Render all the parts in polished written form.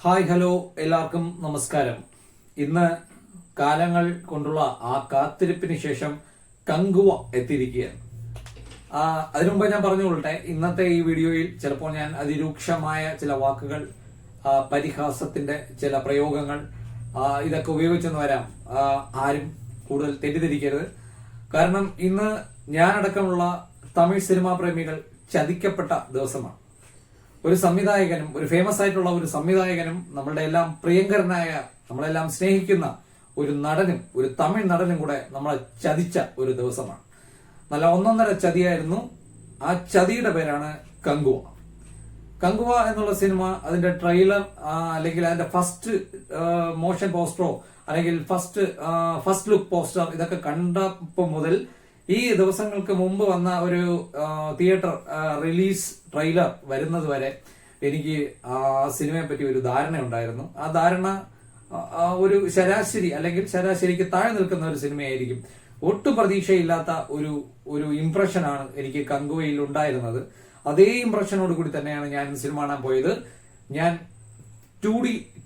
Hi hello എല്ലാവർക്കും നമസ്കാരം. ഇന്ന് കാലങ്ങൾ കൊണ്ടുള്ള ആ കാത്തിരിപ്പിന് ശേഷം കങ്കുവ എത്തിയിരിക്കുകയാണ്. അതിനു മുമ്പ് ഞാൻ പറഞ്ഞുകൊള്ളട്ടെ, ഇന്നത്തെ ഈ വീഡിയോയിൽ ചിലപ്പോൾ ഞാൻ അതിരൂക്ഷമായ ചില വാക്കുകൾ, പരിഹാസത്തിന്റെ ചില പ്രയോഗങ്ങൾ ഇതൊക്കെ ഉപയോഗിച്ചെന്ന് വരാം. ആരും കൂടുതൽ തെറ്റിദ്ധരിക്കരുത്. കാരണം ഇന്ന് ഞാനടക്കമുള്ള തമിഴ് സിനിമാ പ്രേമികൾ ചതിക്കപ്പെട്ട ദിവസമാണ്. ഒരു സംവിധായകനും, ഒരു ഫേമസ് ആയിട്ടുള്ള ഒരു സംവിധായകനും, നമ്മളുടെ എല്ലാം പ്രിയങ്കരനായ, നമ്മളെല്ലാം സ്നേഹിക്കുന്ന ഒരു നടനും, ഒരു തമിഴ് നടനും കൂടെ നമ്മളെ ചതിച്ച ഒരു ദിവസമാണ്. നല്ല ഒന്നൊന്നര ചതിയായിരുന്നു. ആ ചതിയുടെ പേരാണ് കങ്കുവ. കങ്കുവ എന്നുള്ള സിനിമ, അതിന്റെ ട്രെയിലർ അല്ലെങ്കിൽ അതിന്റെ ഫസ്റ്റ് മോഷൻ പോസ്റ്ററോ അല്ലെങ്കിൽ ഫസ്റ്റ് ലുക്ക് പോസ്റ്റർ ഇതൊക്കെ കണ്ടപ്പോൾ മുതൽ ഈ ദിവസങ്ങൾക്ക് മുമ്പ് വന്ന ഒരു തിയേറ്റർ റിലീസ് ട്രെയിലർ വരുന്നത് വരെ എനിക്ക് ആ സിനിമയെ പറ്റി ഒരു ധാരണ ഉണ്ടായിരുന്നു. ആ ധാരണ ഒരു ശരാശരി അല്ലെങ്കിൽ ശരാശരിക്ക് താഴെ നിൽക്കുന്ന ഒരു സിനിമയായിരിക്കും. ഒട്ടും പ്രതീക്ഷയില്ലാത്ത ഒരു ഇംപ്രഷനാണ് എനിക്ക് കങ്കുവയിൽ ഉണ്ടായിരുന്നത്. അതേ ഇംപ്രഷനോട് കൂടി തന്നെയാണ് ഞാൻ സിനിമ കാണാൻ പോയത്. ഞാൻ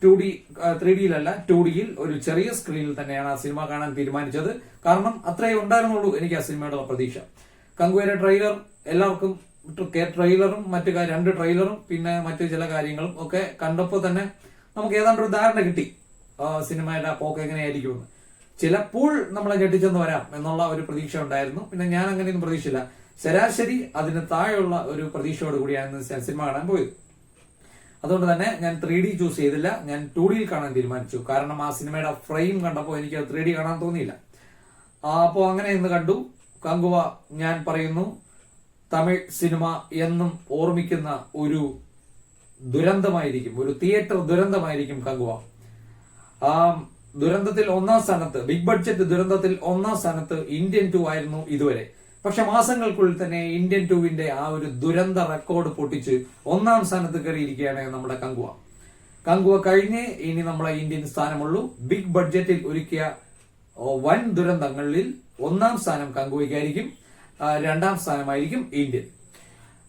3Dയിലല്ല 2Dയിൽ ഒരു ചെറിയ സ്ക്രീനിൽ തന്നെയാണ് ആ സിനിമ കാണാൻ തീരുമാനിച്ചത്. കാരണം അത്രയേ ഉണ്ടായിരുന്നുള്ളൂ എനിക്ക് ആ സിനിമയുടെ പ്രതീക്ഷ. കങ്കുവയുടെ ട്രെയിലർ എല്ലാവർക്കും, ട്രെയിലറും മറ്റു 2 ട്രെയിലറും പിന്നെ മറ്റു ചില കാര്യങ്ങളും ഒക്കെ കണ്ടപ്പോൾ തന്നെ നമുക്ക് ഏതാണ്ട് ഒരു ധാരണ കിട്ടി സിനിമയുടെ പോക്ക് എങ്ങനെയായിരിക്കുമെന്ന്. ചിലപ്പോൾ നമ്മളെ ഞെട്ടിച്ചെന്ന് വരാം എന്നുള്ള ഒരു പ്രതീക്ഷ ഉണ്ടായിരുന്നു. പിന്നെ ഞാൻ അങ്ങനെയൊന്നും പ്രതീക്ഷയില്ല. ശരാശരി അതിന് താഴെയുള്ള ഒരു പ്രതീക്ഷയോട് കൂടിയാണ് സിനിമ കാണാൻ പോയത്. അതുകൊണ്ട് തന്നെ ഞാൻ 3D ചൂസ് ചെയ്തില്ല, ഞാൻ 2Dയിൽ കാണാൻ തീരുമാനിച്ചു. കാരണം ആ സിനിമയുടെ ഫ്രെയിം കണ്ടപ്പോൾ എനിക്ക് 3D കാണാൻ തോന്നിയില്ല. അപ്പോൾ അങ്ങനെ ഇന്ന് കണ്ടു കങ്കുവ. ഞാൻ പറയുന്നു, തമിഴ് സിനിമ എന്നും ഓർമ്മിക്കുന്ന ഒരു ദുരന്തമായിരിക്കും, ഒരു തിയേറ്റർ ദുരന്തമായിരിക്കും കങ്കുവ. ആ ദുരന്തത്തിൽ 1-ാം സ്ഥാനത്ത്, ബിഗ് ബഡ്ജറ്റ് ദുരന്തത്തിൽ 1-ാം സ്ഥാനത്ത് ഇന്ത്യൻ 2 ആയിരുന്നു ഇതുവരെ. പക്ഷെ മാസങ്ങൾക്കുള്ളിൽ തന്നെ ഇന്ത്യൻ 2വിന്റെ ആ ഒരു ദുരന്ത റെക്കോർഡ് പൊട്ടിച്ച് 1-ാം സ്ഥാനത്ത് കയറിയിരിക്കുകയാണ് നമ്മുടെ കങ്കുവ. കങ്കുവ കഴിഞ്ഞ് ഇനി നമ്മളെ ഇന്ത്യൻ സ്ഥാനമുള്ളൂ. ബിഗ് ബഡ്ജറ്റിൽ ഒരുക്കിയ വൻ ദുരന്തങ്ങളിൽ 1-ാം സ്ഥാനം കങ്കുവയ്ക്കായിരിക്കും, 2-ാം സ്ഥാനമായിരിക്കും ഇന്ത്യൻ.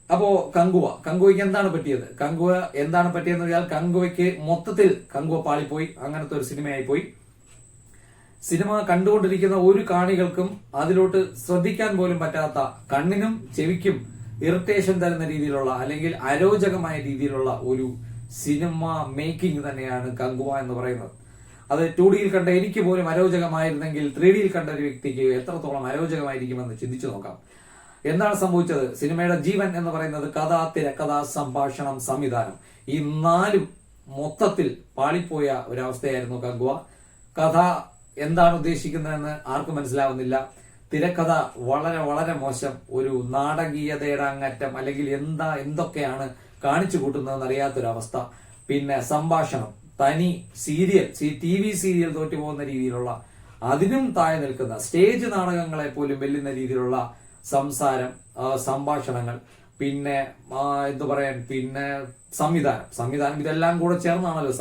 അപ്പോ കങ്കുവയ്ക്ക് എന്താണ് പറ്റിയത്? കങ്കുവ എന്താണ് പറ്റിയെന്ന് വെച്ചാൽ, കങ്കുവയ്ക്ക് മൊത്തത്തിൽ കങ്കുവ പാളിപ്പോയി. അങ്ങനത്തെ ഒരു സിനിമയായി പോയി. സിനിമ കണ്ടുകൊണ്ടിരിക്കുന്ന ഒരു കാണികൾക്കും അതിലോട്ട് ശ്രദ്ധിക്കാൻ പോലും പറ്റാത്ത, കണ്ണിനും ചെവിക്കും ഇറിറ്റേഷൻ തരുന്ന രീതിയിലുള്ള അല്ലെങ്കിൽ അരോചകമായ രീതിയിലുള്ള ഒരു സിനിമ മേക്കിംഗ് തന്നെയാണ് കങ്കുവ എന്ന് പറയുന്നത്. അത് 2Dയിൽ കണ്ട എനിക്ക് പോലും അരോചകമായിരുന്നെങ്കിൽ 3Dയിൽ കണ്ട ഒരു വ്യക്തിക്ക് എത്രത്തോളം അരോചകമായിരിക്കുമെന്ന് ചിന്തിച്ചു നോക്കാം. എന്താണ് സംഭവിച്ചത്? സിനിമയുടെ ജീവൻ എന്ന് പറയുന്നത് കഥ, തിരക്കഥ, സംഭാഷണം, സംവിധാനം, ഈ 4 മൊത്തത്തിൽ പാളിപ്പോയ ഒരവസ്ഥയായിരുന്നു കങ്കുവ. കഥ എന്താണ് ഉദ്ദേശിക്കുന്നതെന്ന് ആർക്കും മനസ്സിലാവുന്നില്ല. തിരക്കഥ വളരെ വളരെ മോശം, ഒരു നാടകീയതയുടെ അങ്ങറ്റം, അല്ലെങ്കിൽ എന്തൊക്കെയാണ് കാണിച്ചു കൂട്ടുന്നതെന്ന് അറിയാത്തൊരവസ്ഥ. പിന്നെ സംഭാഷണം തനി സീരിയൽ, TV സീരിയൽ തോറ്റു പോകുന്ന രീതിയിലുള്ള, അതിനും താഴെ നിൽക്കുന്ന സ്റ്റേജ് നാടകങ്ങളെ പോലും വെല്ലുന്ന രീതിയിലുള്ള സംഭാഷണങ്ങൾ. പിന്നെ എന്തു പറയാൻ, പിന്നെ സംവിധാനം ഇതെല്ലാം കൂടെ ചേർന്നാണല്ലോ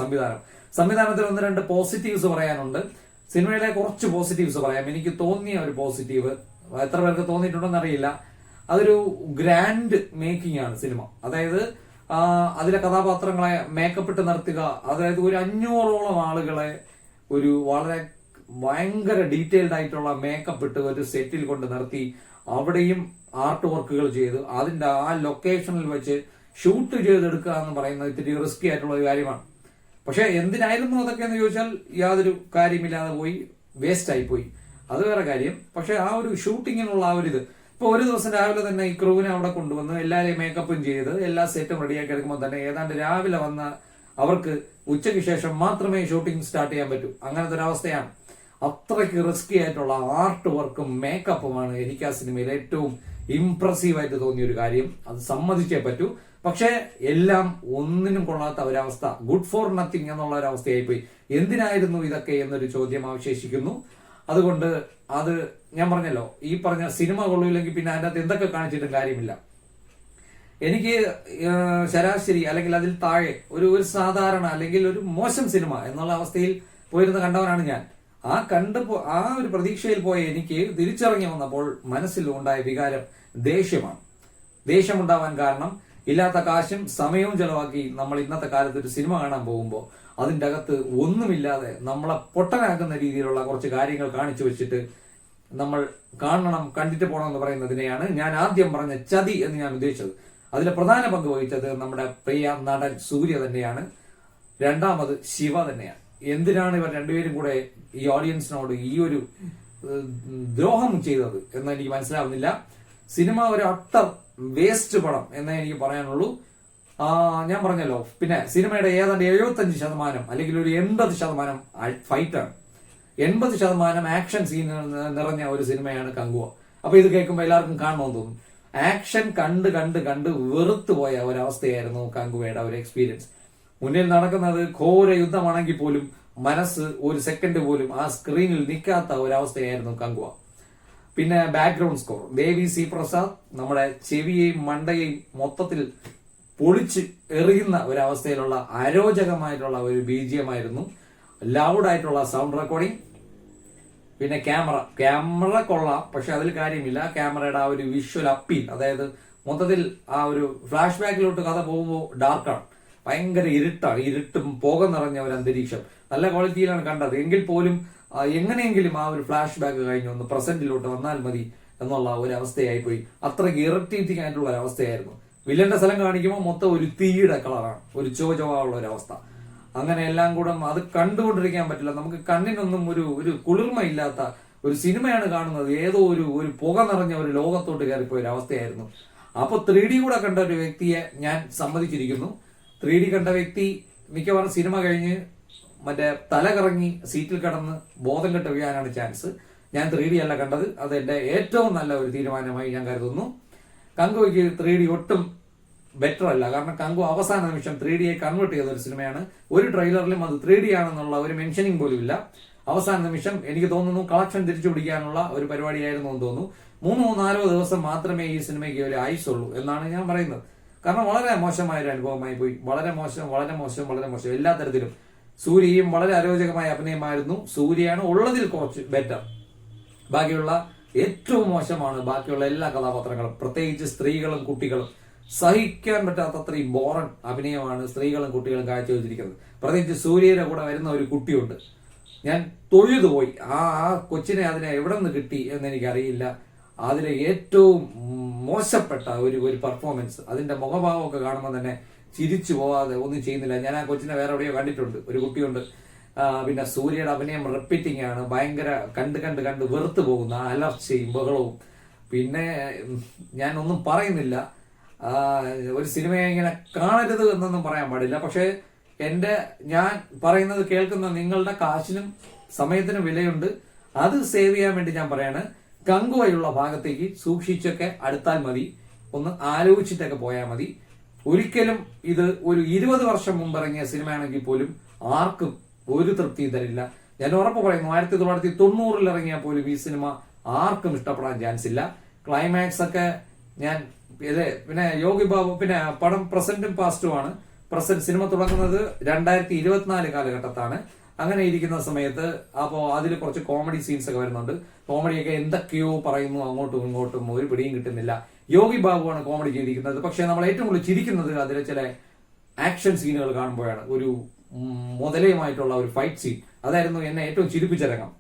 സംവിധാനത്തിൽ 1-2 പോസിറ്റീവ്സ് പറയാനുണ്ട്. സിനിമയിലെ കുറച്ച് പോസിറ്റീവ്സ് പറയാം. എനിക്ക് തോന്നിയ ഒരു പോസിറ്റീവ്, എത്ര പേർക്ക് തോന്നിയിട്ടുണ്ടെന്ന് അറിയില്ല, അതൊരു ഗ്രാൻഡ് മേക്കിംഗ് ആണ് സിനിമ. അതായത് അതിലെ കഥാപാത്രങ്ങളെ മേക്കപ്പ് ഇട്ട് നിർത്തുക. അതായത് ഒരു 500ഓളം ആളുകളെ ഒരു വളരെ ഭയങ്കര ഡീറ്റെയിൽഡ് ആയിട്ടുള്ള മേക്കപ്പ് ഇട്ട് ഒരു സെറ്റിൽ കൊണ്ട് നിർത്തി അവിടെയും ആർട്ട് വർക്കുകൾ ചെയ്ത് അതിന്റെ ആ ലൊക്കേഷനിൽ വെച്ച് ഷൂട്ട് ചെയ്തെടുക്കുക എന്ന് പറയുന്നത് ഇത്തിരി റിസ്കി ആയിട്ടുള്ള ഒരു കാര്യമാണ്. പക്ഷെ എന്തിനായിരുന്നു അതൊക്കെ എന്ന് ചോദിച്ചാൽ യാതൊരു കാര്യമില്ലാതെ പോയി, വേസ്റ്റ് ആയി പോയി, അത് വേറെ കാര്യം. പക്ഷെ ആ ഒരു ഷൂട്ടിങ്ങിനുള്ള ആ ഒരു ഇത്, ഇപ്പൊ ഒരു ദിവസം രാവിലെ തന്നെ ഈ ക്രൂവിനെ അവിടെ കൊണ്ടുവന്ന് എല്ലാവരെയും മേക്കപ്പും ചെയ്ത് എല്ലാ സെറ്റും റെഡിയാക്കി എടുക്കുമ്പോൾ തന്നെ ഏതാണ്ട് രാവിലെ വന്ന അവർക്ക് ഉച്ചയ്ക്ക് ശേഷം മാത്രമേ ഷൂട്ടിംഗ് സ്റ്റാർട്ട് ചെയ്യാൻ പറ്റൂ. അങ്ങനത്തെ ഒരു അവസ്ഥയാണ്. അത്രയ്ക്ക് റിസ്കി ആയിട്ടുള്ള ആർട്ട് വർക്കും മേക്കപ്പുമാണ് എനിക്ക് ആ സിനിമയിൽ ഏറ്റവും ഇംപ്രസീവ് ആയിട്ട് തോന്നിയ ഒരു കാര്യം. അത് സമ്മതിച്ചേ പറ്റൂ. പക്ഷേ എല്ലാം ഒന്നിനും കൊള്ളാത്ത ഒരവസ്ഥ, ഗുഡ് ഫോർ നത്തിങ് എന്നുള്ള ഒരു അവസ്ഥയായിപ്പോയി. എന്തിനായിരുന്നു ഇതൊക്കെ എന്നൊരു ചോദ്യം അവശേഷിക്കുന്നു. അതുകൊണ്ട് അത് ഞാൻ പറഞ്ഞല്ലോ, ഈ പറഞ്ഞ സിനിമ കൊള്ളൂല്ലെങ്കിൽ പിന്നെ അതിൻ്റെ അകത്ത് എന്തൊക്കെ കാണിച്ചിട്ടും കാര്യമില്ല. എനിക്ക് ശരാശരി അല്ലെങ്കിൽ അതിൽ താഴെ ഒരു സാധാരണ അല്ലെങ്കിൽ ഒരു മോശം സിനിമ എന്നുള്ള അവസ്ഥയിൽ പോയിരുന്ന് കണ്ടവനാണ് ഞാൻ. ആ ഒരു പ്രതീക്ഷയിൽ പോയ എനിക്ക് തിരിച്ചിറങ്ങി വന്നപ്പോൾ മനസ്സിൽ ഉണ്ടായ വികാരം ദേഷ്യമാണ്. ദേഷ്യമുണ്ടാവാൻ കാരണം ഇല്ലാത്ത കാശും സമയവും ചെലവാക്കി നമ്മൾ ഇന്നത്തെ കാലത്ത് ഒരു സിനിമ കാണാൻ പോകുമ്പോൾ അതിൻ്റെ അകത്ത് ഒന്നുമില്ലാതെ നമ്മളെ പൊട്ടനാക്കുന്ന രീതിയിലുള്ള കുറച്ച് കാര്യങ്ങൾ കാണിച്ചു വെച്ചിട്ട് നമ്മൾ കാണണം, കണ്ടിട്ട് പോകണം എന്ന് പറയുന്നതിനെയാണ് ഞാൻ ആദ്യം പറഞ്ഞ ചതി എന്ന് ഞാൻ ഉദ്ദേശിച്ചത്. അതിലെ പ്രധാന പങ്ക് വഹിച്ചത് നമ്മുടെ പ്രിയ നടൻ സൂര്യ തന്നെയാണ്. രണ്ടാമത് ശിവ തന്നെയാണ്. എന്തിനാണ് ഇവർ രണ്ടുപേരും കൂടെ ഈ ഓഡിയൻസിനോട് ഈ ഒരു ദ്രോഹം ചെയ്തത് എന്ന് എനിക്ക് മനസ്സിലാവുന്നില്ല. സിനിമ ഒരു അട്ടർ വേസ്റ്റ് പടം എന്നേ എനിക്ക് പറയാനുള്ളൂ. ഞാൻ പറഞ്ഞല്ലോ, പിന്നെ സിനിമയുടെ ഏതാണ്ട് 75% അല്ലെങ്കിൽ ഒരു 80% ഫൈറ്റാണ്, 80% ആക്ഷൻ സീൻ നിറഞ്ഞ ഒരു സിനിമയാണ് കങ്കുവ. അപ്പൊ ഇത് കേൾക്കുമ്പോൾ എല്ലാവർക്കും കാണണമെന്ന് തോന്നും. ആക്ഷൻ കണ്ട് കണ്ട് കണ്ട് വെറുത്തു പോയ ഒരവസ്ഥയായിരുന്നു കങ്കുവയുടെ ഒരു എക്സ്പീരിയൻസ്. മുന്നിൽ നടക്കുന്നത് ഘോര യുദ്ധമാണെങ്കിൽ പോലും മനസ്സ് ഒരു സെക്കൻഡ് പോലും ആ സ്ക്രീനിൽ നിൽക്കാത്ത ഒരവസ്ഥയായിരുന്നു കങ്കുവ. പിന്നെ ബാക്ക്ഗ്രൗണ്ട് സ്കോർ ദേവി സി പ്രസാദ് നമ്മുടെ ചെവിയെയും മണ്ടയെയും മൊത്തത്തിൽ പൊളിച്ച് എറിയുന്ന ഒരവസ്ഥയിലുള്ള അരോചകമായിട്ടുള്ള ഒരു ബീജിയമായിരുന്നു. ലൗഡായിട്ടുള്ള സൗണ്ട് റെക്കോർഡിംഗ്. പിന്നെ ക്യാമറ കൊള്ളാം, പക്ഷെ അതിൽ കാര്യമില്ല. ക്യാമറയുടെ ആ ഒരു വിഷ്വൽ അപ്പീൽ, അതായത് മൊത്തത്തിൽ ആ ഒരു ഫ്ലാഷ് ബാക്കിലോട്ട് കഥ പോകുമ്പോൾ ഡാർക്കാണ്, ഭയങ്കര ഇരുട്ടും പുക നിറഞ്ഞ ഒരു അന്തരീക്ഷം. നല്ല ക്വാളിറ്റിയിലാണ് കണ്ടത്. എങ്കിൽ പോലും എങ്ങനെയെങ്കിലും ആ ഒരു ഫ്ലാഷ് ബാക്ക് കഴിഞ്ഞ് ഒന്ന് പ്രസന്റിലോട്ട് വന്നാൽ മതി എന്നുള്ള ഒരു അവസ്ഥയായി പോയി. അത്രയ്ക്ക് ഇറിറ്റേറ്റിംഗ് ആയിട്ടുള്ള ഒരു അവസ്ഥയായിരുന്നു. വില്ലന്റെ സ്ഥലം കാണിക്കുമ്പോൾ മൊത്തം ഒരു തീയുടെ കളറാണ്, ഒരു ചോചോള്ള ഒരു അവസ്ഥ. അങ്ങനെ എല്ലാം കൂടെ അത് കണ്ടുകൊണ്ടിരിക്കാൻ പറ്റില്ല. നമുക്ക് കണ്ണിനൊന്നും ഒരു കുളിർമയില്ലാത്ത ഒരു സിനിമയാണ് കാണുന്നത്. ഏതോ ഒരു പുക നിറഞ്ഞ ഒരു ലോകത്തോട്ട് കയറിപ്പോയ ഒരു അവസ്ഥയായിരുന്നു. അപ്പൊ 3D കൂടെ കണ്ട ഒരു വ്യക്തിയെ ഞാൻ സമ്മതിച്ചിരിക്കുന്നു. 3D കണ്ട വ്യക്തി മിക്കവാറും സിനിമ കഴിഞ്ഞ് മറ്റേ തല കറങ്ങി സീറ്റിൽ കിടന്ന് ബോധം കെട്ട് വീഴാനാണ് ചാൻസ്. ഞാൻ 3D അല്ല കണ്ടത്. അത് എന്റെ ഏറ്റവും നല്ല ഒരു തീരുമാനമായി ഞാൻ കരുതുന്നു. കങ്കുവയ്ക്ക് 3D ഒട്ടും ബെറ്റർ അല്ല. കാരണം കങ്കു അവസാന നിമിഷം 3Dയെ കൺവേർട്ട് ചെയ്ത ഒരു സിനിമയാണ്. ഒരു ട്രെയിലറിലും അത് 3D ആണെന്നുള്ള ഒരു മെൻഷനിങ് പോലും ഇല്ല. അവസാന നിമിഷം എനിക്ക് തോന്നുന്നു കളക്ഷൻ തിരിച്ചു പിടിക്കാനുള്ള ഒരു പരിപാടിയായിരുന്നു എന്ന് തോന്നുന്നു. 3-4 ദിവസം മാത്രമേ ഈ സിനിമയ്ക്ക് ഒരു ആയുസ് ഉള്ളൂ എന്നാണ് ഞാൻ പറയുന്നത്. കാരണം വളരെ മോശമായ ഒരു അനുഭവമായി പോയി. വളരെ മോശം എല്ലാ തരത്തിലും. സൂര്യയും വളരെ അരോചകമായ അഭിനയമായിരുന്നു. സൂര്യയാണ് ഉള്ളതിൽ കുറച്ച് ബെറ്റർ. ബാക്കിയുള്ള ഏറ്റവും മോശമാണ് ബാക്കിയുള്ള എല്ലാ കഥാപാത്രങ്ങളും, പ്രത്യേകിച്ച് സ്ത്രീകളും കുട്ടികളും. സഹിക്കാൻ പറ്റാത്തത്രയും ബോറൻ അഭിനയമാണ് സ്ത്രീകളും കുട്ടികളും കാഴ്ചവെച്ചിരിക്കുന്നത്. പ്രത്യേകിച്ച് സൂര്യയുടെ കൂടെ വരുന്ന ഒരു കുട്ടിയുണ്ട്. ഞാൻ തൊഴുതുപോയി. ആ കൊച്ചിനെ അതിനെ എവിടെ നിന്ന് കിട്ടി എന്ന് എനിക്കറിയില്ല. അതിലെ ഏറ്റവും മോശപ്പെട്ട ഒരു പെർഫോമൻസ്. അതിന്റെ മുഖഭാവമൊക്കെ കാണുമ്പോൾ തന്നെ ചിരിച്ചു പോവാതെ ഒന്നും ചെയ്യുന്നില്ല. ഞാൻ ആ കൊച്ചിനെ വേറെ എവിടെയോ കണ്ടിട്ടുണ്ട്. ഒരു കുട്ടിയുണ്ട്. പിന്നെ സൂര്യയുടെ അഭിനയം റിപ്പീറ്റിംഗ് ആണ്. ഭയങ്കര കണ്ട് വെറുത്തു പോകുന്ന അലർച്ചയും ബഹളവും. പിന്നെ ഞാൻ ഒന്നും പറയുന്നില്ല. ഒരു സിനിമയെ ഇങ്ങനെ കാണരുത് എന്നൊന്നും പറയാൻ പാടില്ല. പക്ഷെ ഞാൻ പറയുന്നത് കേൾക്കുന്ന നിങ്ങളുടെ കാശിനും സമയത്തിനും വിലയുണ്ട്. അത് സേവ് ചെയ്യാൻ വേണ്ടി ഞാൻ പറയാണ്, കങ്കുവയുള്ള ഭാഗത്തേക്ക് സൂക്ഷിച്ചൊക്കെ അടുത്താൽ മതി. ഒന്ന് ആലോചിച്ചിട്ടൊക്കെ പോയാൽ മതി. ഒരിക്കലും ഇത് ഒരു 20 വർഷം മുമ്പ് ഇറങ്ങിയ സിനിമയാണെങ്കിൽ പോലും ആർക്കും ഒരു തൃപ്തിയും തരില്ല. ഞാൻ ഉറപ്പ് പറയുന്നു, 1990 ഇറങ്ങിയാൽ പോലും ഈ സിനിമ ആർക്കും ഇഷ്ടപ്പെടാൻ ചാൻസ് ഇല്ല. ക്ലൈമാക്സ് ഒക്കെ പിന്നെ യോഗി ബാബു, പിന്നെ പടം പ്രസന്റും പാസ്റ്റുമാണ്. പ്രസന്റ് സിനിമ തുടങ്ങുന്നത് 2024 കാലഘട്ടത്താണ്. അങ്ങനെ ഇരിക്കുന്ന സമയത്ത് അപ്പോൾ അതിൽ കുറച്ച് കോമഡി സീൻസ് ഒക്കെ വരുന്നുണ്ട്. കോമഡിയൊക്കെ എന്തൊക്കെയോ പറയുന്നു, അങ്ങോട്ടും ഇങ്ങോട്ടും ഒരു പിടിയും കിട്ടുന്നില്ല. യോഗി ബാബുവാണ് കോമഡി ചെയ്തിരിക്കുന്നത്. പക്ഷെ നമ്മൾ ഏറ്റവും കൂടുതൽ ചിരിക്കുന്നത് അതിലെ ചില ആക്ഷൻ സീനുകൾ കാണുമ്പോഴാണ്. ഒരു മുതലയുമായിട്ടുള്ള ഒരു ഫൈറ്റ് സീൻ, അതായിരുന്നു എന്നെ ഏറ്റവും ചിരിപ്പിച്ച രംഗം.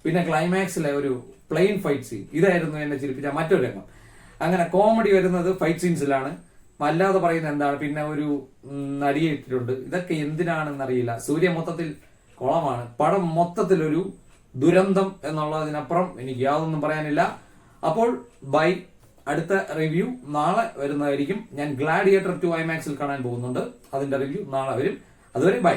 പിന്നെ ക്ലൈമാക്സിലെ ഒരു പ്ലെയിൻ ഫൈറ്റ് സീൻ, ഇതായിരുന്നു എന്നെ ചിരിപ്പിച്ച മറ്റൊരു രംഗം. അങ്ങനെ കോമഡി വരുന്നത് ഫൈറ്റ് സീൻസിലാണ്. അല്ലാതെ പറയുന്നത് എന്താണ്, പിന്നെ ഒരു നടിയെ ഇട്ടിട്ടുണ്ട്. ഇതൊക്കെ എന്തിനാണെന്നറിയില്ല. സൂര്യ മൊത്തത്തിൽ കുളമാണ്. പടം മൊത്തത്തിൽ ഒരു ദുരന്തം എന്നുള്ളതിനപ്പുറം എനിക്ക് യാതൊന്നും പറയാനില്ല. അപ്പോൾ ബൈ. അടുത്ത റിവ്യൂ നാളെ വരുന്നതായിരിക്കും. ഞാൻ ഗ്ലാഡിയേറ്റർ 2 IMAX കാണാൻ പോകുന്നുണ്ട്. അതിന്റെ റിവ്യൂ നാളെ വരും. അതുവരെ ബൈ.